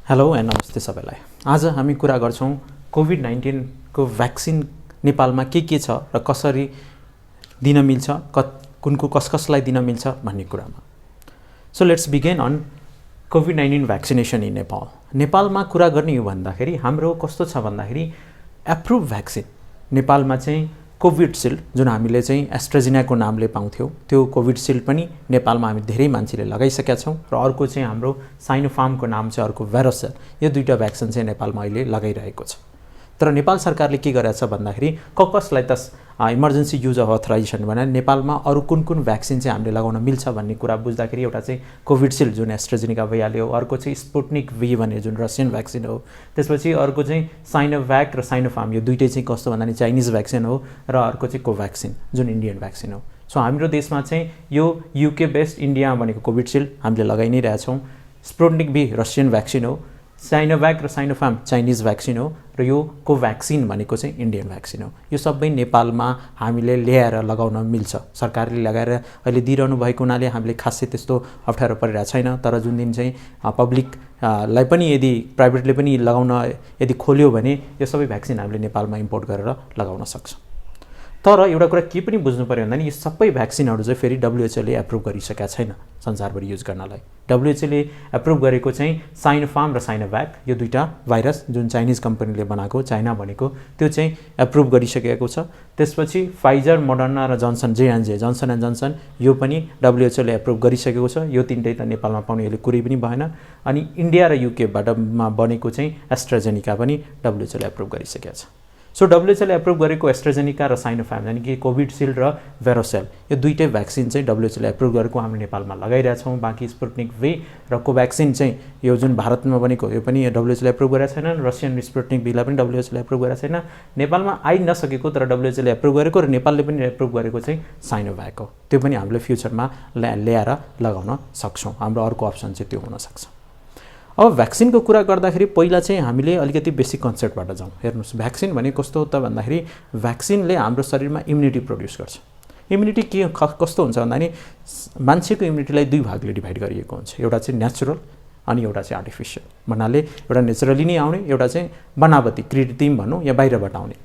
Hello and नमस्ते सबैलाई। आज हामी कुरा गर्छौं कोभिड-19 को भ्याक्सिन नेपालमा के छ र कसरी दिन मिल्छ, कुनको कसलाई दिन मिल्छ भन्ने कुरामा। सो लेट्स बिगिन अन कोभिड-19 भ्याक्सिनेसन इन नेपाल। नेपालमा कुरा गर्ने हो भन्दाखेरि हाम्रो कस्तो छ भन्दाखेरि एप्रुभ भ्याक्सिन नेपालमा चाहिँ कोभिडसिल्ड, जुन हामीले चाहिँ एस्ट्राजेनेकाको नामले पाउँथ्यौं, त्यो कोभिडसिल्ड पनि नेपालमा हामी धेरै मान्छेले लगाइसकेका छौं र अर्को चाहिँ हाम्रो साइनोफार्मको नाम चाहिँ अर्को भेरोसेल। यो दुईटा भ्याक्सिन चाहिँ नेपालमा अहिले लगाइरहेको छ। तर नेपाल सरकारले के गरेछ भन्दाखेरि कसलाई त इमर्जेन्सी युज अफ अथराइजेसन भनेर नेपालमा अरु कुन भ्याक्सिन चाहिँ हामीले लगाउन मिल्छ भन्ने कुरा बुझ्दाखेरि एउटा चाहिँ कोभिडसिल्ड जुन एस्ट्राजेनेका भइहाल्यो, अर्को चाहिँ स्पुटनिक भी भन्ने जुन रसियन भ्याक्सिन हो, त्यसपछि अर्को चाहिँ साइनोभ्याक र साइनोफार्म, यो दुईटै चाहिँ कस्तो भन्दा नि चाइनिज भ्याक्सिन हो र अर्को चाहिँ कोभ्याक्सिन जुन इन्डियन भ्याक्सिन हो। सो हाम्रो देशमा चाहिँ यो युके बेस्ड इन्डिया भनेको कोभिडसिल्ड हामीले लगाइ नै रहेछौं। स्पुटनिक भी रसियन भ्याक्सिन हो, साइनोभ्याक र साइनोफार्म चाइनिज भ्याक्सिन हो र यो कोभ्याक्सिन भनेको चाहिँ इन्डियन भ्याक्सिन हो। यो सबै नेपालमा हामीले ल्याएर लगाउन मिल्छ। सरकारले लगाएर अहिले दिइरहनु भएको हुनाले हामीले खासै त्यस्तो अप्ठ्यारो परिरहेको छैन। तर जुन दिन चाहिँ पब्लिकलाई पनि यदि प्राइभेटले पनि लगाउन यदि खोल्यो भने यो सबै भ्याक्सिन हामीले नेपालमा इम्पोर्ट गरेर लगाउन सक्छौं। तर एउटा कुरा के पनि बुझ्नु पर्यो भन्दा नि यो सबै भ्याक्सिनहरु चाहिँ फेरि WHO ले एप्रुभ गरिसकेका छैन संसारभरि युज गर्नलाई। WHO ले एप्रुभ गरेको चाहिँ साइनोफार्म र साइनोभ्याक, यो दुईटा भाइरस जुन चाइनिज कम्पनीले बनाएको, चाइना भनेको, त्यो चाहिँ एप्रुभ गरिसकेको छ। त्यसपछि फाइजर, मोडर्ना र जन्सन एन्ड जन्सन यो पनि WHO ले एप्रुभ गरिसकेको छ। यो तीनटै त नेपालमा पाउने अहिले कुरै पनि भएन। अनि इन्डिया र युके बाट बनेको चाहिँ एस्ट्राजेनेका पनि WHO ले एप्रुभ गरिसकेको छ। सो WHO ले एप्रुभ गरेको एस्ट्राजेनेका र साइनोफार्म यानी कि कोभिडसिल्ड र भेरोसेल, यो दुईटै भ्याक्सिन चाहिँ WHO ले एप्रुभ गरेको हामी नेपालमा लगाइरहेछौं। बाँकी स्पुटनिक भी र कोभ्याक्सिन चाहिँ यो जुन भारतमा बनेको यो पनि WHO ले एप्रुभ गरेको छैन। रसियन स्पुटनिक भी लाई पनि WHO ले एप्रुभ गरेको छैन। नेपालमा आइ नसकेको तर WHO ले एप्रुभ गरेको र नेपालले पनि एप्रुभ गरेको चाहिँ साइनोभ्याक हो। त्यो पनि हामीले फ्युचरमा ल्याएर लगाउन सक्छौं। हाम्रो अर्को अप्सन चाहिँ त्यो हुन सक्छ। अब भ्याक्सिनको कुरा गर्दाखेरि पहिला चाहिँ हामीले अलिकति बेसिक कन्सेप्टबाट जाउँ। हेर्नुस्, भ्याक्सिन भने कस्तो हो त भन्दाखेरि भ्याक्सिनले हाम्रो शरीरमा इम्युनिटी प्रोड्युस गर्छ। इम्युनिटी के कस्तो हुन्छ भन्दा नि मान्छेको इम्युनिटीलाई दुई भागले डिभाइड गरिएको हुन्छ। एउटा चाहिँ नेचुरल अनि एउटा चाहिँ आर्टिफिसियल। भन्नाले एउटा नेचुरली नै आउने, एउटा चाहिँ बनावटी कृत्रिम भनौं या बाहिरबाट आउने।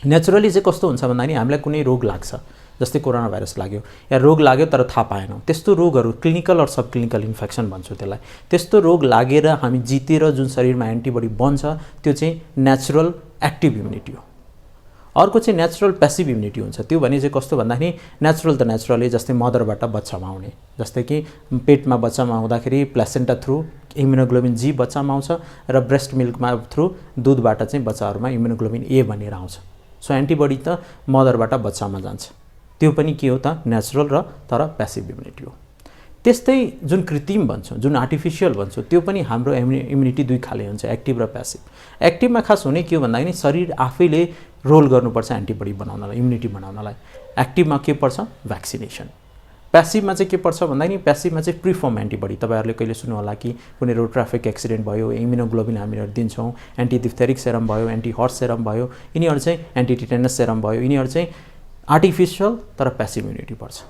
नेचुरली चाहिँ कस्तो हुन्छ भन्दा नि हामीलाई कुनै रोग लाग्छ, जस्तै कोरोना भाइरस लाग्यो या रोग लाग्यो तर थाहा पाएनौं, त्यस्तो रोगहरु क्लिनिकल और सब क्लिनिकल इन्फेक्सन भन्छु त्यसलाई। त्यस्तो रोग लागेर हामी जितेर जुन शरीरमा एन्टिबडी बन्छ त्यो चाहिँ नेचुरल एक्टिभ इम्युनिटी हो। अर्को चाहिँ नेचुरल प्यासिभ इम्युनिटी हुन्छ। त्यो भने चाहिँ कस्तो भन्दाखेरि नेचुरल त नेचुरली, जस्तै मदरबाट बच्चामा आउने, जस्तै कि पेटमा बच्चामा आउँदाखेरि प्लासेन्टा थ्रु इम्युनोग्लोबिन जी बच्चामा आउँछ र ब्रेस्ट मिल्कमा थ्रु दूधबाट चाहिँ बच्चाहरुमा इम्युनोग्लोबिन ए भनेर आउँछ। सो एन्टिबडी त मदरबाट बच्चामा जान्छ। त्यो पनि के हो त नेचुरल र तर प्यासिभ इम्युनिटी हो। त्यस्तै जुन कृत्रिम भन्छौं, जुन आर्टिफिशियल भन्छौं, त्यो पनि हाम्रो इम्युनिटी दुई खाले हुन्छ, एक्टिभ र प्यासिभ। एक्टिभमा खास हुने के हो भन्दाखेरि शरीर आफैले रोल गर्नुपर्छ एन्टिबडी बनाउनलाई, इम्युनिटी बनाउनलाई। एक्टिभमा के पर्छ? भ्याक्सिनेसन। प्यासिभमा चाहिँ के पर्छ भन्दाखेरि प्यासिभमा चाहिँ प्रिफर्म एन्टिबडी। तपाईहरुले कहिले सुन्नु होला कि कुनै रोड ट्राफिक एक्सिडेन्ट भयो, इम्युनोग्लोबिन हामीहरु दिन्छौं, एन्टी डिप्थेरिक सेरम भयो, एन्टी हर्स सेरम भयो, यिनीहरु चाहिँ एन्टी टिटेनस सेरम भयो, यिनीहरु चाहिँ आर्टिफिशियल तर प्यासिभ इम्युनिटी पर्छ।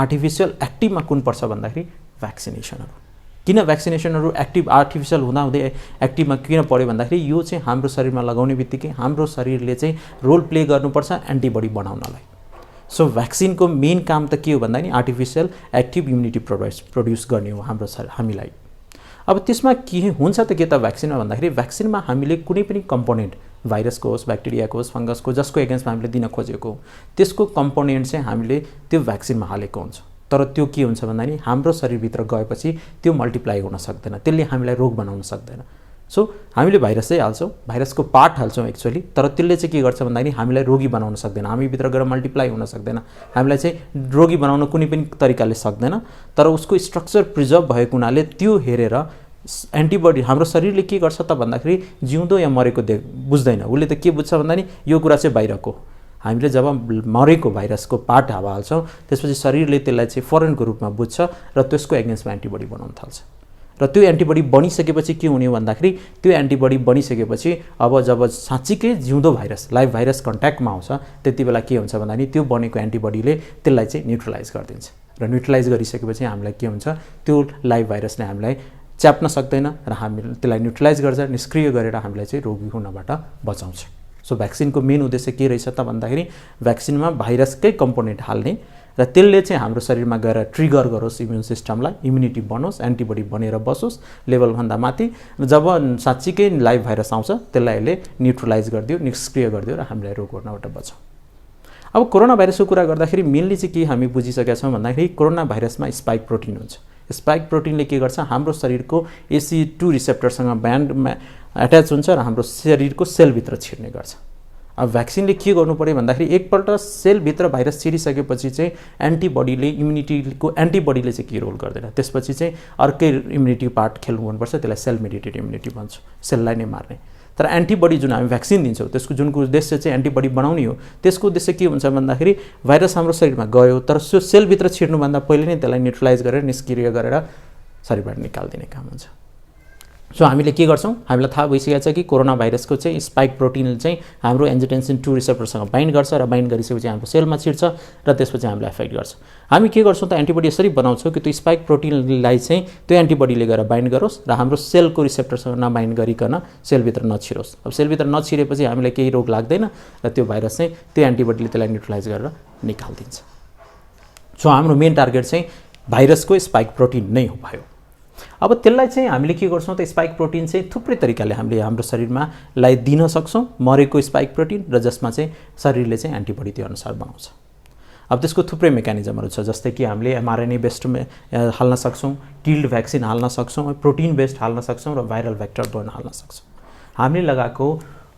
आर्टिफिशियल एक्टिभमा कुन पर्छ भन्दाखेरि भ्याक्सिनेसनहरु। किन भ्याक्सिनेसनहरु एक्टिभ आर्टिफिशियल हुँदै एक्टिभमा किन पर्यो भन्दाखेरि यो चाहिँ हाम्रो शरीरमा लगाउने बित्तिकै हाम्रो शरीरले चाहिँ रोल प्ले गर्नुपर्छ एन्टिबडी बनाउनलाई। सो भ्याक्सिनको मेन काम त के हो भन्दा नि आर्टिफिशियल एक्टिभ इम्युनिटी प्रोड्युस गर्ने हो हाम्रो हामीलाई। अब त्यसमा के हुन्छ त के त भ्याक्सिनमा भन्दाखेरि भ्याक्सिनमा हामीले कुनै पनि कम्पोनेन्ट, भाइरसको होस्, ब्याक्टेरियाको होस्, फंगसको, जसको एगेन्स्टमा हामीले दिन खोजेको त्यसको कम्पोनेन्ट चाहिँ हामीले त्यो भ्याक्सिनमा हालेको हुन्छ। तर त्यो के हुन्छ भन्दा नि हाम्रो शरीरभित्र गएपछि त्यो मल्टिप्लाई हुन सक्दैन, त्यसले हामीलाई रोग बनाउन सक्दैन। सो हामीले भाइरस चाहिँ हाल्छौं, भाइरसको पार्ट हाल्छौं एक्चुअली, तर त्यसले चाहिँ के गर्छ भन्दा नि हामीलाई रोगी बनाउन सक्दैन, हामी भित्र गएर मल्टिप्लाई हुन सक्दैन, हामीलाई चाहिँ रोगी बनाउन कुनै पनि तरिकाले सक्दैन। तर उसको स्ट्रक्चर प्रिजर्भ भएको हुनाले त्यो हेरेर एन्टिबडी हाम्रो शरीरले के गर्छ त भन्दाखेरि जिउँदो या मरेको बुझ्दैन। उसले त के बुझ्छ भन्दा नि यो कुरा चाहिँ बाहिरको। हामीले जब मरेको भाइरसको पार्ट हाल्छौं त्यसपछि शरीरले त्यसलाई चाहिँ फरेनको रूपमा बुझ्छ र त्यसको एगेन्स्टमा एन्टिबडी बनाउन थाल्छ। र त्यो एन्टिबडी बनिसकेपछि के हुने भन्दाखेरि त्यो एन्टिबडी बनिसकेपछि अब जब साच्चीकै जिउँदो भाइरस, लाइभ भाइरस कन्ट्याक्टमा आउँछ त्यतिबेला के हुन्छ भन्दाखेरि त्यो बनेको एन्टिबडीले त्यसलाई चाहिँ न्युट्रलाइज गरिदिन्छ र न्युट्रलाइज गरिसकेपछि हामीलाई के हुन्छ त्यो लाइभ भाइरसले हामीलाई च्याप्न सक्दैन र हामीले त्यसलाई न्युट्रलाइज गर्छ, निष्क्रिय गरेर हामीलाई चाहिँ रोगी हुनबाट बचाउँछ। सो भ्याक्सिनको मेन उद्देश्य के रहेछ त भन्दाखेरि भ्याक्सिनमा भाइरसकै कम्पोनेन्ट हाल्ने र त्यसले चाहिँ हाम्रो शरीरमा गएर ट्रिगर गरोस् इम्युन सिस्टमलाई, इम्युनिटी बनोस्, एन्टिबडी बनेर बसोस् लेभलभन्दा माथि। जब साँच्चीकै लाइभ भाइरस आउँछ त्यसलाई यसले न्युट्रलाइज गरिदियो, निष्क्रिय गरिदियो र हामीलाई रोग गर्नबाट बचाउँछ। अब कोरोना भाइरसको कुरा गर्दाखेरि मेनली चाहिँ के हामी बुझिसकेका छौँ भन्दाखेरि कोरोना भाइरसमा स्पाइक प्रोटिन हुन्छ। स्पाइक प्रोटिनले के गर्छ, हाम्रो शरीरको ACE2 रिसेप्टरसँग ब्यान्डमा एट्याच हुन्छ र हाम्रो शरीरको सेलभित्र छिर्ने गर्छ। अब भ्याक्सिनले के गर्नु पर्यो भन्दाखेरि एकपल्ट सेलभित्र भाइरस छिरिसकेपछि चाहिँ एन्टिबडीले इम्युनिटीको एन्टिबडीले चाहिँ के रोल गर्दैन, त्यसपछि चाहिँ अर्कै इम्युनिटी पार्ट खेल्नु हुनुपर्छ, त्यसलाई सेल मेडिएटेड इम्युनिटी भन्छ, सेललाई नै मार्ने। तर एन्टिबडी जुन हामी भ्याक्सिन दिन्छौँ त्यसको जुनको उद्देश्य चाहिँ एन्टिबडी बनाउने हो, त्यसको उद्देश्य के हुन्छ भन्दाखेरि भाइरस हाम्रो शरीरमा गयो तर त्यो सेलभित्र छिर्नुभन्दा पहिले नै त्यसलाई न्युट्रलाइज गरेर निष्क्रिय गरेर शरीरबाट निकालिदिने काम हुन्छ। सो हामीले के गर्छौँ, हामीलाई थाहा भइसकेको छ कि कोरोना भाइरसको चाहिँ स्पाइक प्रोटिन चाहिँ हाम्रो एन्जिटेन्सिन 2 रिसेप्टरसँग बाइन्ड गर्छ र बाइन्ड गरिसकेपछि हाम्रो सेलमा छिर्छ र त्यसपछि हामीलाई एफेक्ट गर्छ। हामी के गर्छौँ त एन्टिबडी यसरी बनाउँछौँ कि त्यो स्पाइक प्रोटिनलाई चाहिँ त्यो एन्टिबडीले गएर बाइन्ड गरोस् र हाम्रो सेलको रिसेप्टरसँग नबाइन्ड गरिकन सेलभित्र नछिरोस्। अब सेलभित्र नछिरेपछि हामीलाई केही रोग लाग्दैन र त्यो भाइरस चाहिँ त्यो एन्टिबडीले त्यसलाई न्युट्रलाइज गरेर निकालिदिन्छ। सो हाम्रो मेन टार्गेट चाहिँ भाइरसको स्पाइक प्रोटिन नै हो भयो। अब त्यसलाई चाहिँ हामीले के गर्छौँ त स्पाइक प्रोटिन चाहिँ थुप्रै तरिकाले हामीले हाम्रो शरीरमा लाई दिन सक्छौँ, मरेको स्पाइक प्रोटिन र जसमा चाहिँ शरीरले चाहिँ एन्टिबडी त्यो अनुसार बनाउँछ। अब त्यसको थुप्रै मेकानिजमहरू छ, जस्तै कि हामीले mRNA बेस्ड हाल्न सक्छौँ, टिल्ड भ्याक्सिन हाल्न सक्छौँ, प्रोटिन बेस्ड हाल्न सक्छौँ र भाइरल भेक्टर बोर्न हाल्न सक्छौँ। हामीले लगाएको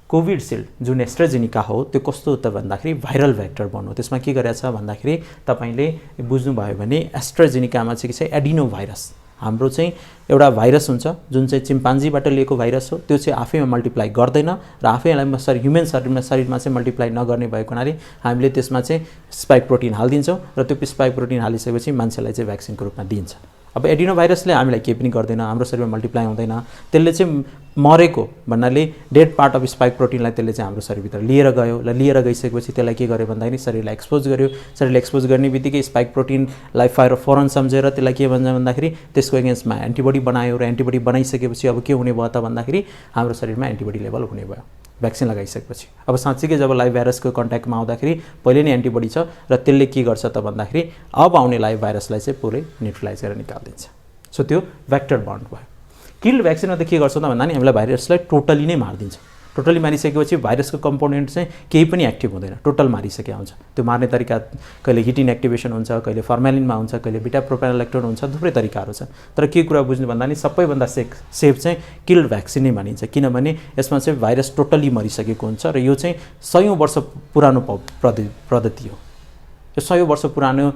कोभिडसिल्ड जुन एस्ट्राजेनिका हो त्यो कस्तो त भन्दाखेरि भाइरल भेक्टर बोर्न हो। त्यसमा के गरेछ भन्दाखेरि तपाईँले बुझ्नुभयो भने एस्ट्राजेनिकामा चाहिँ के छ, एडिनो भाइरस हाम्रो चाहिँ एउटा भाइरस हुन्छ जुन चाहिँ चिम्पान्जीबाट लिएको भाइरस हो। त्यो चाहिँ आफैमा मल्टिप्लाई गर्दैन र आफैलाई ह्युमन शरीरमा चाहिँ मल्टिप्लाई नगर्ने भएको हुनाले हामीले त्यसमा चाहिँ स्पाइक प्रोटिन हालिदिन्छौँ र त्यो स्पाइक प्रोटिन हालिसकेपछि मान्छेलाई चाहिँ भ्याक्सिनको रूपमा दिन्छ। अब एडिनो भाइरसले हामीलाई केही पनि गर्दैन, हाम्रो शरीरमा मल्टिप्लाई हुँदैन, त्यसले चाहिँ मरेको भन्नाले डेड पार्ट अफ स्पाइक प्रोटिनलाई त्यसले चाहिँ हाम्रो शरीरभित्र लिएर गयो र लिएर गइसकेपछि त्यसलाई के गर्यो भन्दाखेरि शरीरलाई एक्सपोज गर्यो। शरीरलाई एक्सपोज गर्ने बित्तिकै स्पाइक प्रोटिनलाई फरन सम्झेर त्यसलाई के भन्छ भन्दाखेरि त्यसको एगेन्स्टमा एन्टिबडी बनायो र एन्टिबडी बनाइसकेपछि अब के हुने भयो त भन्दाखेरि हाम्रो शरीरमा एन्टिबडी लेभल हुने भयो भ्याक्सिन लगाइसकेपछि। अब साँच्चीकै जब लाइभ भाइरसको कन्ट्याक्टमा आउँदाखेरि पहिले नै एन्टिबडी छ र त्यसले के गर्छ त भन्दाखेरि अब आउने लाइभ भाइरसलाई चाहिँ पुरै न्युट्रलाइज गरेर निकालिदिन्छ। सो त्यो भेक्टर बन्ड भयो। किल्ड भ्याक्सिनमा त के गर्छ त भन्दा नि हामीलाई भाइरसलाई टोटली नै मारिदिन्छ। टोटली मारिसकेपछि भाइरसको कम्पोनेन्ट चाहिँ केही पनि एक्टिभ हुँदैन, टोटल मारिसके हुन्छ। त्यो मार्ने तरिका कहिले हिट इनएक्टिभेसन हुन्छ, कहिले फर्मालिनमा हुन्छ, कहिले बिटा प्रोपेनोलेक्टोन हुन्छ, थुप्रै तरिकाहरू छ। तर के कुरा बुझ्नु भन्दा नि सबैभन्दा सेफ चाहिँ किल्ड भ्याक्सिन नै मानिन्छ, किनभने यसमा चाहिँ भाइरस टोटली मरिसकेको हुन्छ र यो चाहिँ 100 वर्ष पुरानो पद्धति हो। यो 100 वर्ष पुरानो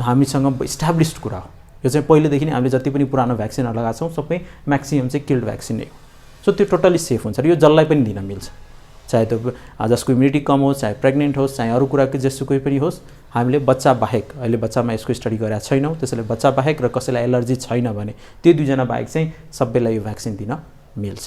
हामीसँग इस्टाब्लिस्ड कुरा हो। यो चाहिँ पहिलेदेखि नै हामीले जति पनि पुरानो भ्याक्सिनहरू लगाएको छौँ सबै म्याक्सिमम चाहिँ किल्ड भ्याक्सिन नै हो। सो त्यो टोटली सेफ हुन्छ र यो जसलाई पनि दिन मिल्छ, चाहे त्यो जसको इम्युनिटी कम होस्, चाहे प्रेग्नेन्ट होस्, चाहे अरू कुराको जेसुकै पनि होस्। हामीले बच्चा बाहेक अहिले बच्चामा यसको स्टडी गरेका छैनौँ, त्यसैले बच्चा बाहेक र कसैलाई एलर्जी छैन भने त्यो दुईजना बाहेक चाहिँ सबैलाई यो भ्याक्सिन दिन मिल्छ।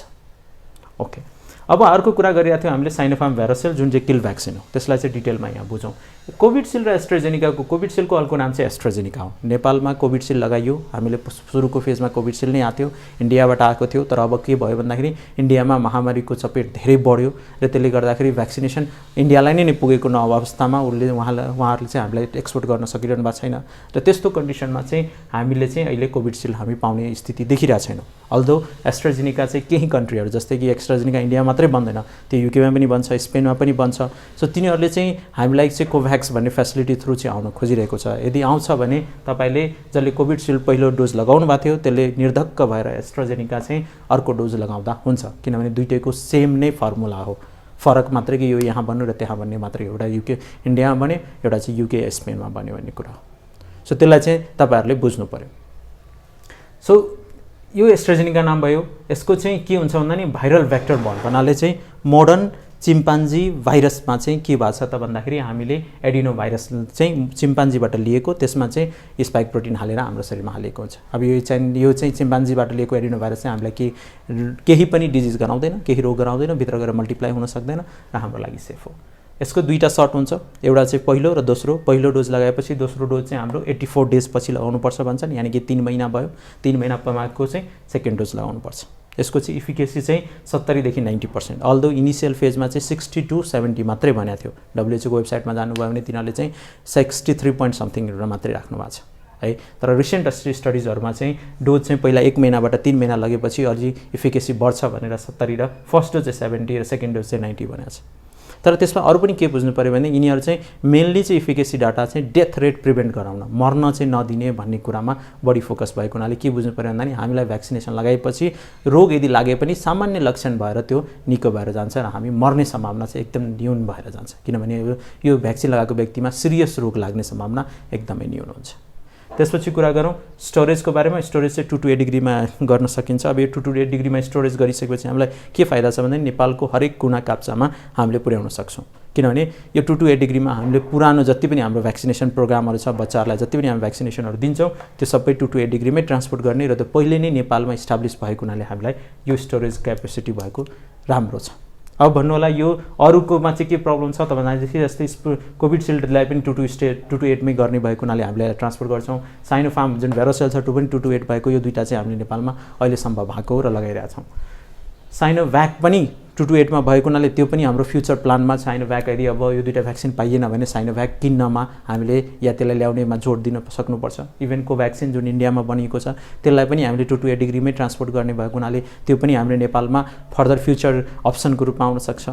ओके, अब अर्को कुरा गरिरहेको थियो हामीले साइनोफार्म भ्यारोसेल जुन चाहिँ किल भ्याक्सिन हो, त्यसलाई चाहिँ डिटेलमा यहाँ बुझौँ। कोभिडसिल्ड र एस्ट्राजेनिकाको, कोभिडसिल्डको अर्को नाम चाहिँ एस्ट्राजेनिका हो। नेपालमा कोभिडसिल्ड लगाइयो, हामीले सुरुको फेजमा कोभिडसिल्ड नै आएको थियो, इन्डियाबाट आएको थियो। तर अब के भयो भन्दाखेरि इन्डियामा महामारीको चपेट धेरै बढ्यो र त्यसले गर्दाखेरि भ्याक्सिनेसन इन्डियालाई नै पुगेको अवस्थामा उहाँहरूले चाहिँ हामीलाई एक्सपोर्ट गर्न सकिरहनु भएको छैन र त्यस्तो कन्डिसनमा चाहिँ हामीले चाहिँ अहिले कोभिडसिल्ड हामी पाउने स्थिति देखिरहेको छैनौँ। अल्दो एस्ट्राजेनिका चाहिँ केही कन्ट्रीहरू जस्तै कि एस्ट्राजेनिका इन्डिया मात्रै बन्दैन, त्यो युकेमा पनि बन्छ, स्पेनमा पनि बन्छ। सो तिनीहरूले चाहिँ हामीलाई चाहिँ कोभ्याक्स भन्ने फेसिलिटी थ्रु चाहिँ आउन खोजिरहेको छ। यदि आउँछ भने तपाईँले जसले कोभिडसिल्ड पहिलो डोज लगाउनु भएको थियो त्यसले निर्धक्क भएर एस्ट्राजेनिका चाहिँ अर्को डोज लगाउँदा हुन्छ, किनभने दुइटैको सेम नै फर्मुला हो। फरक मात्रै कि यो यहाँ बन्नु र त्यहाँ बन्ने मात्रै, एउटा युके इन्डियामा बन्यो, एउटा चाहिँ युके स्पेनमा बन्यो भन्ने कुरा हो। सो त्यसलाई चाहिँ तपाईँहरूले बुझ्नु पऱ्यो। सो यो एस्ट्राजेनिका नाम भयो। यसको चाहिँ के हुन्छ भन्दा नि भाइरल भेक्टर बोर्न भन्नाले चाहिँ मोडर्न चिम्पान्जी भाइरसमा चाहिँ के भएको छ त भन्दाखेरि हामीले एडिनो भाइरस चाहिँ चिम्पान्जीबाट लिएको, त्यसमा चाहिँ स्पाइक प्रोटिन हालेर हाम्रो शरीरमा हालेको हुन्छ। अब यो चाहिँ चिम्पान्जीबाट लिएको एडिनो भाइरस चाहिँ हामीलाई केही पनि डिजिज गराउँदैन, केही रोग गराउँदैन, भित्र गएर मल्टिप्लाई हुन सक्दैन र हाम्रो लागि सेफ हो। यसको दुईटा सर्ट हुन्छ, एउटा चाहिँ पहिलो र दोस्रो। पहिलो डोज लगाएपछि दोस्रो डोज चाहिँ हाम्रो 84 डेज पछि लगाउनुपर्छ भन्छन्, यानि कि 3 महिना भयो। 3 महिनाको चाहिँ सेकेन्ड डोज लगाउनुपर्छ। यसको चाहिँ इफिकेसी चाहिँ 70 देखि 90%। अल्दो इनिसियल फेजमा चाहिँ 60 to 70 मात्रै भनेको थियो। WHO को वेबसाइटमा जानुभयो भने तिनीहरूले चाहिँ 63 point something मात्रै राख्नु भएको छ है। तर रिसेन्ट स्टडिजहरुमा चाहिँ डोज चाहिँ पहिला 1 महिनाबाट 3 महिना लगेपछि अलि इफिकेसी बढ्छ भनेर 70 र फर्स्ट डोज चाहिँ 70 र सेकेन्ड डोज चाहिँ 90 भनेको छ। तर त्यसमा अरु पनि के बुझ्नु पर्यो भने यिनीहरु चाहिँ मेनली चाहिँ इफिकेसी डाटा चाहिँ डेथ रेट प्रिभेन्ट गराउन, मर्न चाहिँ नदिने भन्ने कुरामा बढी फोकस भएको हुनाले के बुझ्नु पर्यो भन्दा नि हामीलाई भ्याक्सिनेसन लगाएपछि रोग यदि लागे पनि सामान्य लक्षण भएर त्यो निको भएर जान्छ र हामी मर्ने सम्भावना चाहिँ एकदम न्यून भएर जान्छ, किनभने यो भ्याक्सिन लगाएको व्यक्तिमा सिरियस रोग लाग्ने सम्भावना एकदमै न्यून हुन्छ। त्यसपछि कुरा गरौँ स्टोरेजको बारेमा। स्टोरेज चाहिँ 2 to 8 डिग्रीमा गर्न सकिन्छ। अब यो 2 to 8 डिग्रीमा स्टोरेज गरिसकेपछि हामीलाई के फाइदा छ भने नेपालको हरेक कुना काप्चामा हामीले पुर्याउन सक्छौं, किनभने यो 2 to 8 डिग्रीमा हामीले पुरानो जति पनि हाम्रो भ्याक्सिनेसन प्रोग्रामहरु छ, बच्चाहरुलाई जति पनि हामी भ्याक्सिनेसनहरु दिन्छौं त्यो सबै 2 to 8 डिग्रीमै ट्रान्सपोर्ट गर्ने र त्यो पहिले नै नेपालमा इस्टाब्लिश भएको हुनाले हामीलाई यो स्टोरेज क्यापेसिटी भएको राम्रो छ। अब भन्नु होला यो अरुकोमा चाहिँ के प्रब्लम छ त भन्दाखेरि जस्तै कोभिड शिल्डलाई पनि 2 to 8 मै गर्ने भएको हुनाले हामीले ट्रान्सपोर्ट गर्छौं। साइनोफार्म जुन भेरोसेल छ त्यो पनि 2 to 8 भएको, यो दुईटा चाहिँ हामीले नेपालमा अहिले सम्भव भएको र लगाइरहेका छौं। साइनोभ्याक पनि 2 to 8 मा भएको हुनाले त्यो पनि हाम्रो फ्युचर प्लानमा साइनोभ्याक यदि अब यो दुईटा भ्याक्सिन पाइएन भने साइनोभ्याक किन्नमा हामीले या त्यसलाई ल्याउनेमा जोड दिन सक्नुपर्छ। इभन कोभ्याक्सिन जुन इन्डियामा बनिएको छ त्यसलाई पनि हामीले 2 to 8 डिग्रीमै ट्रान्सपोर्ट गर्ने भएको हुनाले त्यो पनि हामीले नेपालमा फर्दर फ्युचर अप्सनको रूपमा आउन सक्छ।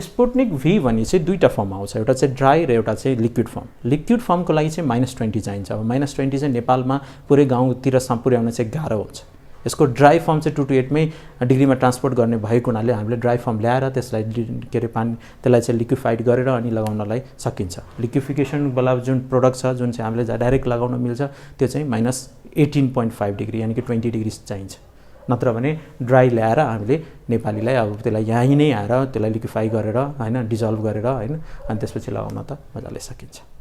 स्पुटनिक भी भन्ने चाहिँ दुईटा फर्म आउँछ, एउटा चाहिँ ड्राई र एउटा चाहिँ लिक्विड फर्म। लिक्विड फर्मको लागि चाहिँ -20 चाहिन्छ। अब -20 चाहिँ नेपालमा पुरै गाउँतिर पुर्याउन चाहिँ गाह्रो हुन्छ। यसको ड्राई फर्म चाहिँ 2 to 8 मै डिग्रीमा ट्रान्सपोर्ट गर्ने भएको हुनाले हामीले ड्राई फर्म ल्याएर त्यसलाई के रे पानी त्यसलाई चाहिँ लिक्विफाइड गरेर अनि लगाउनलाई सकिन्छ। लिक्विफिकेसन वाला जुन प्रोडक्ट छ जुन चाहिँ हामीले डाइरेक्ट लगाउन मिल्छ त्यो चाहिँ -18.5 डिग्री यानी कि 20 डिग्री चाहिन्छ। नत्र भने ड्राई ल्याएर हामीले नेपालीलाई अब त्यसलाई यहीँ नै आएर त्यसलाई लिक्विफाई गरेर हैन डिजल्भ गरेर हैन अनि त्यसपछि लगाउन त मजाले सकिन्छ।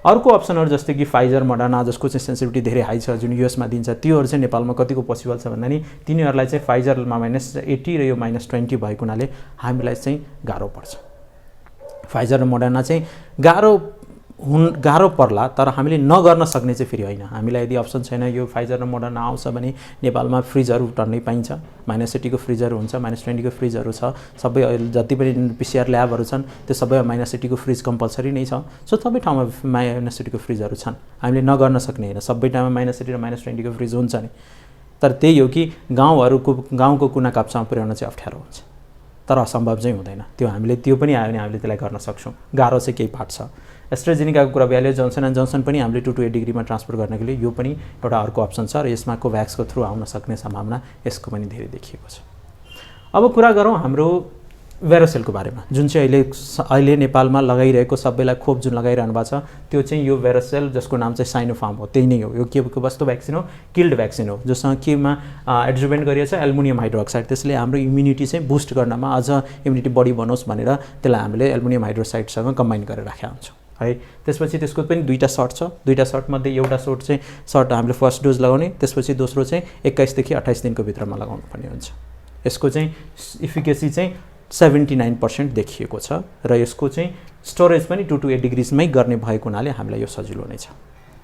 अर्को अप्सनहरु जस्तै कि फाइजर, मोडर्ना जसको चाहिँ सेन्सिटिभिटी धेरै हाई छ जुन युएस मा दिन्छ त्योहरु चाहिँ नेपालमा कतिको पोसिबल छ भन्दा नि तिनीहरुलाई चाहिँ फाइजरमा -80 र यो -20 भएको हुनाले हामीलाई चाहिँ गाह्रो पर्छ। फाइजर र मोडर्ना चाहिँ गाह्रो पर्ला तर हामीले नगर्न सक्ने चाहिँ फेरि हैन। हामीलाई यदि अप्सन छैन यो फाइजर र मोडर्ना आउँछ भने नेपालमा फ्रिजहरु टन्नै पाइन्छ, -80 को फ्रिजहरु हुन्छ, -20 को फ्रिजहरु छ। सबै जति पनि पीसीआर ल्याबहरु छन् त्यो सबैमा -80 को फ्रिज कम्पल्सरी नै छ। सो सबै ठाउँमा -80 को फ्रिजहरु छन्। हामीले नगर्न सक्ने हैन, सबै ठाउँमा -80 र -20 को फ्रिज हुन्छ नि। तर त्यही हो कि गाउँको कुना काप्चामा पुर्याउन चाहिँ अप्ठ्यारो हुन्छ, तर असम्भव चाहिँ हुँदैन। त्यो हामीले त्यो पनि आयो भने हामीले त्यसलाई गर्न सक्छौं। गाह्रो चाहिँ केही पार्ट छ। एस्ट्राजेनेकाको कुरा भइहाल्यो, जोन्सन एन्ड जोन्सन पनि हामीले 2 to 8 डिग्रीमा ट्रान्सपोर्ट गर्नको लागि यो पनि एउटा अर्को अप्सन छ र यसमा कोभ्याक्सको थ्रु आउन सक्ने सम्भावना यसको पनि धेरै देखिएको छ। अब कुरा गरौँ हाम्रो भेरोसेलको बारेमा जुन चाहिँ अहिले नेपालमा लगाइरहेको सबैलाई खोप जुन लगाइरहनु भएको छ त्यो चाहिँ यो भेरोसेल जसको नाम चाहिँ साइनोफार्म हो, त्यही नै हो। यो के वस्तु भ्याक्सिन हो, किल्ड भ्याक्सिन हो जससँग केमा एडजुभेन्ट गरिएको छ एल्युमिनियम हाइड्रोक्साइड। त्यसले हाम्रो इम्युनिटी चाहिँ बुस्ट गर्नमा अझ इम्युनिटी बढी बनोस् भनेर त्यसलाई हामीले एल्युमिनियम हाइड्रोक्साइडसँग कम्बाइन गरेर राखेका हुन्छौँ है। त्यसपछि त्यसको पनि दुईटा सर्ट छ। दुईटा सर्ट मध्ये एउटा सर्ट हामीले फर्स्ट डोज लगाउने, त्यसपछि दोस्रो चाहिँ 21 देखि 28 दिनको भित्रमा लगाउनु पर्ने हुन्छ। यसको चाहिँ इफिकेसी चाहिँ 79% देखिएको छ र यसको चाहिँ स्टोरेज पनि 2 to 8 डिग्रीमै गर्ने भएको हुनाले हामीलाई यो सजिलो नै छ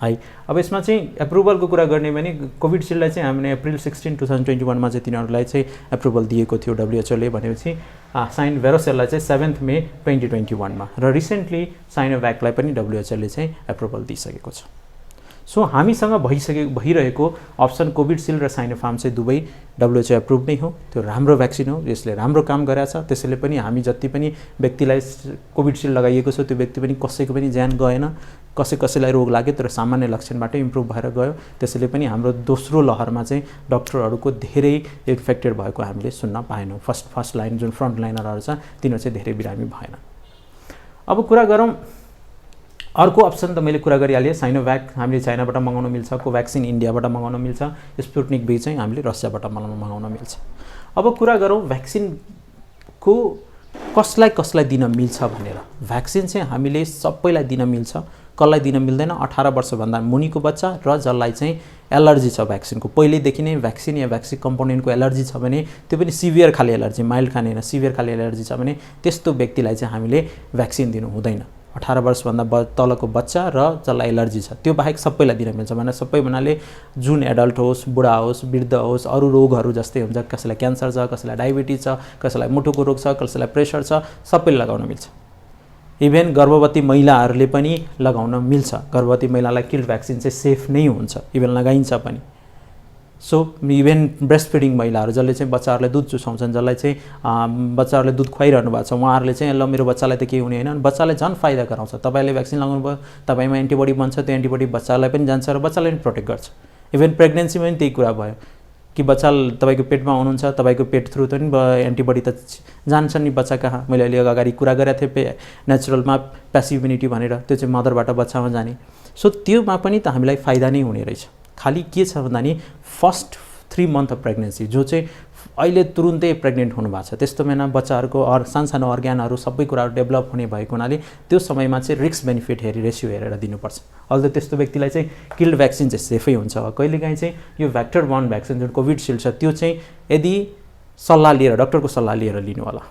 है। अब यसमा चाहिँ एप्रुभलको कुरा गर्ने भने कोभिड शिल्डलाई चाहिँ हामीले अप्रिल 16, 2021 मा चाहिँ तिनीहरुलाई चाहिँ एप्रुभल दिएको थियो WHO ले। भनेपछि साइन भेरोसेललाई चाहिँ 7 मे 2021 मा र रिसेन्टली साइनोभ्याकलाई पनि WHO ले चाहिँ एप्रुभल दिइसकेको छ। सो हामीसँग भइरहेको अप्सन कोभिडशिल्ड र साइनोफार्म चाहिँ दुवै WHO एप्रुभ नै हो। त्यो राम्रो भ्याक्सिन हो, यसले राम्रो काम गरेछ। त्यसैले पनि हामी जति पनि व्यक्तिलाई कोभिडशिल्ड लगाइएको छ त्यो व्यक्ति पनि कसैको पनि ज्यान गएन, कसैलाई रोग लाग्यो तर सामान्य लक्षणबाट इम्प्रुभ भएर गयो। त्यसैले पनि हाम्रो दोस्रो लहरमा चाहिँ डाक्टरहरुको धेरै इन्फेक्टेड भएको हामीले सुन्न पाएनौं। फर्स्ट लाइन जुन फ्रन्ट लाइनरहरु छ तिनीहरु चाहिँ धेरै बिरामी भएन। अब कुरा गरौँ अर्को अप्सन त मैले कुरा गरिहालेँ, साइनोभ्याक हामीले चाइनाबाट मगाउन मिल्छ, कोभ्याक्सिन इन्डियाबाट मगाउन मिल्छ, स्पुटनिक भी चाहिँ हामीले रसियाबाट मगाउन मिल्छ। अब कुरा गरौँ भ्याक्सिनको कसलाई दिन मिल्छ भनेर। भ्याक्सिन चाहिँ हामीले सबैलाई दिन मिल्छ, कसलाई दिन मिल्दैन 18 वर्षभन्दा मुनिको बच्चा र जसलाई चाहिँ एलर्जी छ भ्याक्सिनको, पहिल्यैदेखि नै भ्याक्सिन या भ्याक्सिन कम्पोनेन्टको एलर्जी छ भने, त्यो पनि सिभियर खाले एलर्जी, माइल्ड खाने होइन, सिभियर खाले एलर्जी छ भने त्यस्तो व्यक्तिलाई चाहिँ हामीले भ्याक्सिन दिनु हुँदैन। 18 वर्षभन्दा तलको बच्चा र जसलाई एलर्जी छ त्यो बाहेक सबैलाई दिन मिल्छ। भने सबै भन्नाले जुन एडल्ट होस्, बुढा होस्, वृद्ध होस्, अरू रोगहरू जस्तै हुन्छ, कसैलाई क्यान्सर छ, कसैलाई डायबिटिज छ, कसैलाई मुटुको रोग छ, कसैलाई प्रेसर छ, सबैले लगाउन मिल्छ। इभेन गर्भवती महिलाहरूले पनि लगाउन मिल्छ। गर्भवती महिलालाई किल्ड भ्याक्सिन चाहिँ सेफ नै हुन्छ, इभेन लगाइन्छ पनि। सो इभेन ब्रेस्ट फिडिङ महिलाहरू जसले चाहिँ बच्चाहरूलाई दुध चुसाउँछन्, जसलाई चाहिँ बच्चाहरूले दुध खुवाइरहनु भएको छ, उहाँहरूले चाहिँ ल मेरो बच्चालाई त केही हुने होइन, बच्चालाई झन् फाइदा गराउँछ। तपाईँले भ्याक्सिन लगाउनु भयो, तपाईँमा एन्टिबडी बन्छ, त्यो एन्टिबडी बच्चालाई पनि जान्छ र बच्चालाई पनि प्रोटेक्ट गर्छ। इभेन प्रेग्नेन्सीमा पनि त्यही कुरा भयो कि बच्चा तपाईँको पेटमा हुनुहुन्छ, तपाईँको पेट थ्रु त नि एन्टिबडी त जान्छ नि बच्चा कहाँ। मैले अहिले अगाडि कुरा गरेको थिएँ नेचुरलमा प्यासिभ इम्युनिटी भनेर, त्यो चाहिँ मदरबाट बच्चामा जाने। सो त्योमा पनि त हामीलाई फाइदा नै हुने रहेछ। खालि के छ भन्दा नि फर्स्ट 3 मन्थ अफ प्रेग्नेन्सी जो चाहिँ अहिले तुरुन्तै प्रेग्नेन्ट हुनुभएको छ, त्यस्तो बेला बच्चाहरूको सानो अर्ग्यानहरू सबै कुराहरू डेभलप हुने भएको हुनाले त्यो समयमा चाहिँ रिस्क बेनिफिट रेसियो हेरेर दिनुपर्छ। अझ त्यस्तो व्यक्तिलाई चाहिँ किल्ड भ्याक्सिन चाहिँ सेफै हुन्छ। कहिलेकाहीँ चाहिँ यो भेक्टर 1 भ्याक्सिन जुन कोभिडसिल्ड छ त्यो चाहिँ यदि सल्लाह लिएर, डक्टरको सल्लाह लिएर लिनु होला,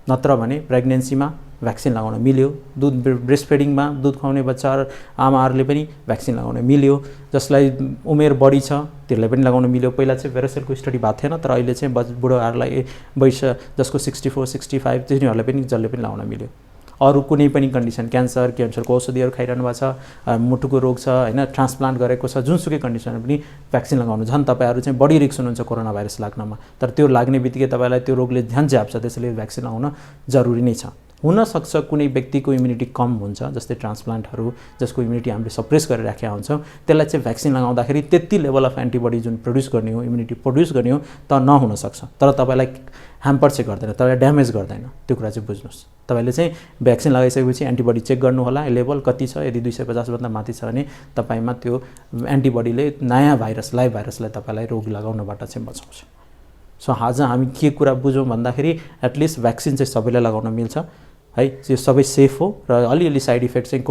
नत्र भने प्रेग्नेन्सीमा भ्याक्सिन लगाउन मिल्यो। दुध ब्रेस्ट फिडिङमा दुध खुवाउने बच्चा आमाहरूले पनि भ्याक्सिन लगाउन मिल्यो। जसलाई उमेर बढी छ त्यसलाई पनि लगाउन मिल्यो। पहिला चाहिँ भेरोसेलको स्टडी भएको थिएन, तर अहिले चाहिँ बुढोहरूलाई वयस जसको 64, 65 तिनीहरूलाई पनि जसले पनि लगाउन मिल्यो। अरू कुनै पनि कन्डिसन, क्यान्सरको औषधिहरू खाइरहनु भएको छ, मुटुको रोग छ होइन, ट्रान्सप्लान्ट गरेको छ, जुनसुकै कन्डिसनमा पनि भ्याक्सिन लगाउनु। झन् तपाईँहरू चाहिँ बढी रिस्क हुनुहुन्छ कोरोना भाइरस लाग्नमा, तर त्यो लाग्ने बित्तिकै तपाईँलाई त्यो रोगले ध्यान झ्याप्छ, त्यसैले भ्याक्सिन लगाउन जरुरी नै छ। हुनसक्छ कुनै व्यक्तिको इम्युनिटी कम हुन्छ, जस्तै ट्रान्सप्लान्टहरू जसको इम्युनिटी हामीले सप्रेस गरेर राखेका हुन्छौँ, त्यसलाई चाहिँ भ्याक्सिन लगाउँदाखेरि त्यति लेभल अफ एन्टिबडी जुन प्रड्युस गर्ने हो, इम्युनिटी प्रड्युस गर्ने हो त नहुनसक्छ, तर तपाईँलाई ह्याम्पर चाहिँ गर्दैन, तपाईँलाई ड्यामेज गर्दैन। त्यो कुरा चाहिँ बुझ्नुहोस्। तपाईँले चाहिँ भ्याक्सिन लगाइसकेपछि एन्टिबडी चेक गर्नु होला, लेभल कति छ। यदि 250 भन्दा माथि छ भने तपाईँमा त्यो एन्टिबडीले नयाँ भाइरस, लाइभ भाइरसलाई तपाईँलाई रोग लगाउनबाट चाहिँ बचाउँछ। सो आज हामी के कुरा बुझौँ भन्दाखेरि एटलिस्ट भ्याक्सिन चाहिँ सबैलाई लगाउन मिल्छ है, यो सबै सेफ हो र अलिअलि साइड इफेक्ट चाहिँ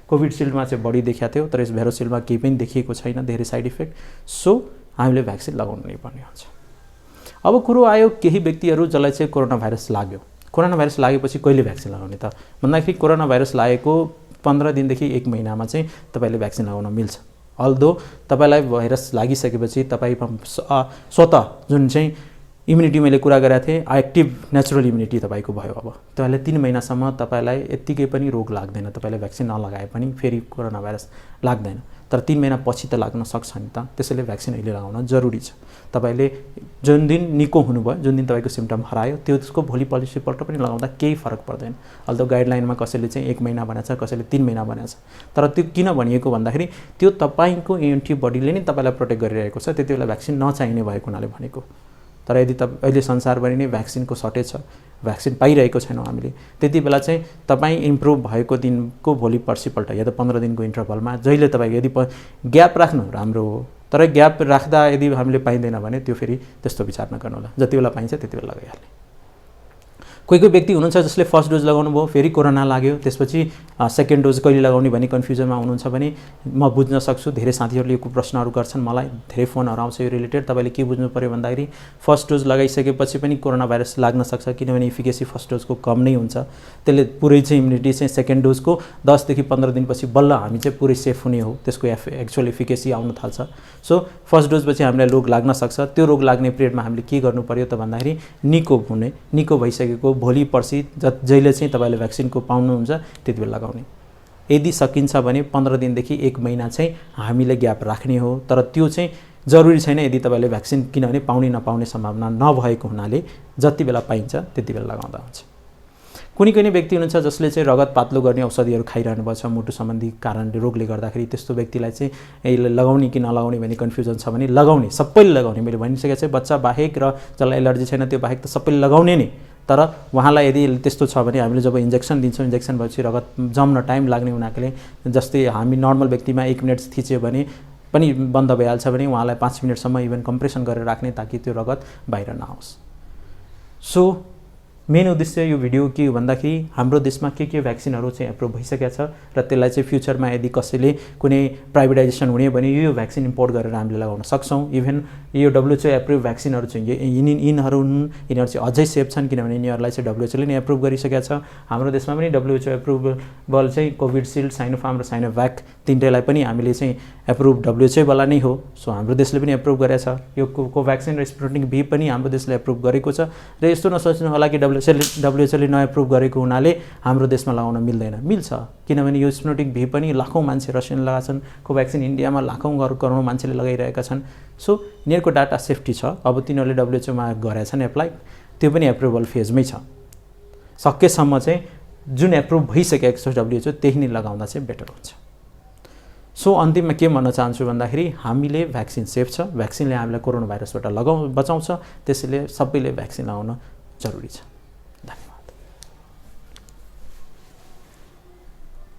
कोभिडसिल्डमा चाहिँ बढी देखिएको थियो, तर यस भेरोसिल्डमा केही पनि देखिएको छैन धेरै साइड इफेक्ट। सो हामीले भ्याक्सिन लगाउनु नै पर्ने हुन्छ। अब कुरो आयो केही व्यक्तिहरू जसलाई चाहिँ कोरोना भाइरस लाग्यो। कोरोना भाइरस लागेपछि कहिले भ्याक्सिन लगाउने त भन्दाखेरि कोरोना भाइरस लागेको 15 दिनदेखि 1 महिनामा चाहिँ तपाईँले भ्याक्सिन लगाउन मिल्छ। अल्दो तपाईँलाई भाइरस लागिसकेपछि तपाईँ स्वतः जुन चाहिँ इम्युनिटी मैले कुरा गरेको थिएँ, एक्टिभ नेचुरल इम्युनिटी तपाईँको भयो। अब तपाईँलाई 3 महिनासम्म तपाईँलाई यत्तिकै पनि रोग लाग्दैन, तपाईँले भ्याक्सिन नलगाए पनि फेरि कोरोना भाइरस लाग्दैन। तर 3 महिना पछि त लाग्न सक्छ नि त, त्यसैले भ्याक्सिन अहिले लगाउन जरुरी छ। तपाईँले जुन दिन निको हुनुभयो, जुन दिन तपाईँको सिम्टम हरायो, त्यसको भोलिपल्ट पनि लगाउँदा केही फरक पर्दैन। अल्दो गाइडलाइनमा कसैले चाहिँ 1 महिना भनेको छ, कसैले 3 महिना भनेको छ, तर त्यो किन भनिएको भन्दाखेरि त्यो तपाईँको एन्टिबडीले नै तपाईँलाई प्रोटेक्ट गरिरहेको छ, त्यति बेला भ्याक्सिन नचाहिने भएको हुनाले भनेको। तर यदि अहिले संसारभरि नै भ्याक्सिनको सर्टेज छ, भ्याक्सिन पाइरहेको छैनौँ हामीले, त्यति बेला चाहिँ तपाईँ इम्प्रुभ भएको दिनको भोलि पर्सिपल्ट या त 15 दिनको इन्टरभलमा जहिले तपाईँको यदि ग्याप राख्नु राम्रो हो, तर ग्याप राख्दा यदि हामीले पाइँदैन भने त्यो फेरि त्यस्तो विचार नगर्नु होला। जति बेला पाइन्छ त्यति बेला लगाइहाल्ने। कोही व्यक्ति हुनुहुन्छ जसले फर्स्ट डोज लगाउनु भयो, फेरि कोरोना लाग्यो, त्यसपछि सेकेन्ड डोज कहिले लगाउने भन्ने कन्फ्युजनमा हुनुहुन्छ भने म बुझ्न सक्छु। धेरै साथीहरूले यो प्रश्नहरू गर्छन्, मलाई धेरै फोनहरू आउँछ यो रिलेटेड। तपाईँले के बुझ्नु पऱ्यो भन्दाखेरि फर्स्ट डोज लगाइसकेपछि पनि कोरोना भाइरस लाग्न सक्छ, किनभने इफिकेसी फर्स्ट डोजको कम नै हुन्छ। त्यसले पुरै चाहिँ इम्युनिटी चाहिँ सेकेन्ड डोजको 10 देखि 15 दिनपछि बल्ल हामी चाहिँ पुरै सेफ हुने हो, त्यसको एक्चुअल इफिकेसी आउन थाल्छ। सो फर्स्ट डोजपछि हामीलाई रोग लाग्न सक्छ। त्यो रोग लाग्ने पिरियडमा हामीले के गर्नु पर्यो त भन्दाखेरि निको भइसकेको भोलि पर्सि जहिले चाहिँ तपाईँले भ्याक्सिनको पाउनुहुन्छ त्यति बेला लगाउने। यदि सकिन्छ भने 15 दिनदेखि 1 महिना चाहिँ हामीले ग्याप राख्ने हो, तर त्यो चाहिँ जरुरी छैन यदि तपाईँले भ्याक्सिन, किनभने पाउने नपाउने सम्भावना नभएको हुनाले जति बेला पाइन्छ त्यति बेला लगाउँदा हुन्छ। कुनै व्यक्ति हुनुहुन्छ जसले चाहिँ रगत पातलो गर्ने औषधिहरू खाइरहनु भएको छ, मुटु सम्बन्धी कारणले रोगले गर्दाखेरि, त्यस्तो व्यक्तिलाई चाहिँ यसले लगाउने कि नलाउने भन्ने कन्फ्युजन छ भने लगाउने, सबैले लगाउने। मैले भनिसकेको छु बच्चा बाहेक र जसलाई एलर्जी छैन त्यो बाहेक त सबैले लगाउने नै। तर उहाँलाई यदि त्यस्तो छ भने हामीले जब इन्जेक्सन दिन्छौँ, इन्जेक्सन भएपछि रगत जम्न टाइम लाग्ने हुनाले जस्तै हामी नर्मल व्यक्तिमा 1 मिनट थिच्यो भने पनि बन्द भइहाल्छ भने उहाँलाई 5 मिनटसम्म इभन कम्प्रेसन गरेर राख्ने ताकि त्यो रगत बाहिर नआओस्। सो मेन उद्देश्य यो भिडियो के भन्दाखेरि हाम्रो देशमा के भ्याक्सिनहरू चाहिँ एप्रुभ भइसकेको छ र त्यसलाई चाहिँ फ्युचरमा यदि कसैले कुनै प्राइभेटाइजेसन हुने भने यो भ्याक्सिन इम्पोर्ट गरेर हामीले लगाउन सक्छौँ। इभन यो WHO एप्रुभ भ्याक्सिनहरू चाहिँ यिनीहरू चाहिँ अझै सेफ छन्, किनभने यिनीहरूलाई चाहिँ WHO ले नै एप्रुभ गरिसकेको छ। हाम्रो देशमा पनि WHO एप्रुभल चाहिँ कोभिडसिल्ड, साइनोफार्म र साइनोभ्याक तिनटैलाई पनि हामीले चाहिँ एप्रुभ WHO वाला नै हो। सो हाम्रो देशले पनि एप्रुभ गरेको छ। यो कोभ्याक्सिन र स्पुटनिक भी पनि हाम्रो देशले एप्रुभ गरेको छ र यस्तो नसोच्नु होला कि WHO ले नएप्रुभ गरेको हुनाले हाम्रो देशमा लगाउन मिल्दैन। मिल्छ, किनभने यो स्पुटनिक भी पनि लाखौँ मान्छे रसियनले लगाएका छन्, कोभ्याक्सिन इन्डियामा लाखौँ करोड मान्छेले लगाइरहेका छन्। सो यिनीहरूको डाटा सेफ्टी छ। अब तिनीहरूले WHO मा गरेका छन् एप्लाई, त्यो पनि एप्रुभल फेजमै छ। सकेसम्म चाहिँ जुन एप्रुभ भइसकेको छ WHO त्यही नै लगाउँदा चाहिँ बेटर हुन्छ। सो अन्तिममा के भन्न चाहन्छु भन्दाखेरि हामीले भ्याक्सिन सेफ छ, भ्याक्सिनले हामीलाई कोरोना भाइरसबाट बचाउँछ, त्यसैले सबैले भ्याक्सिन लगाउन जरुरी छ।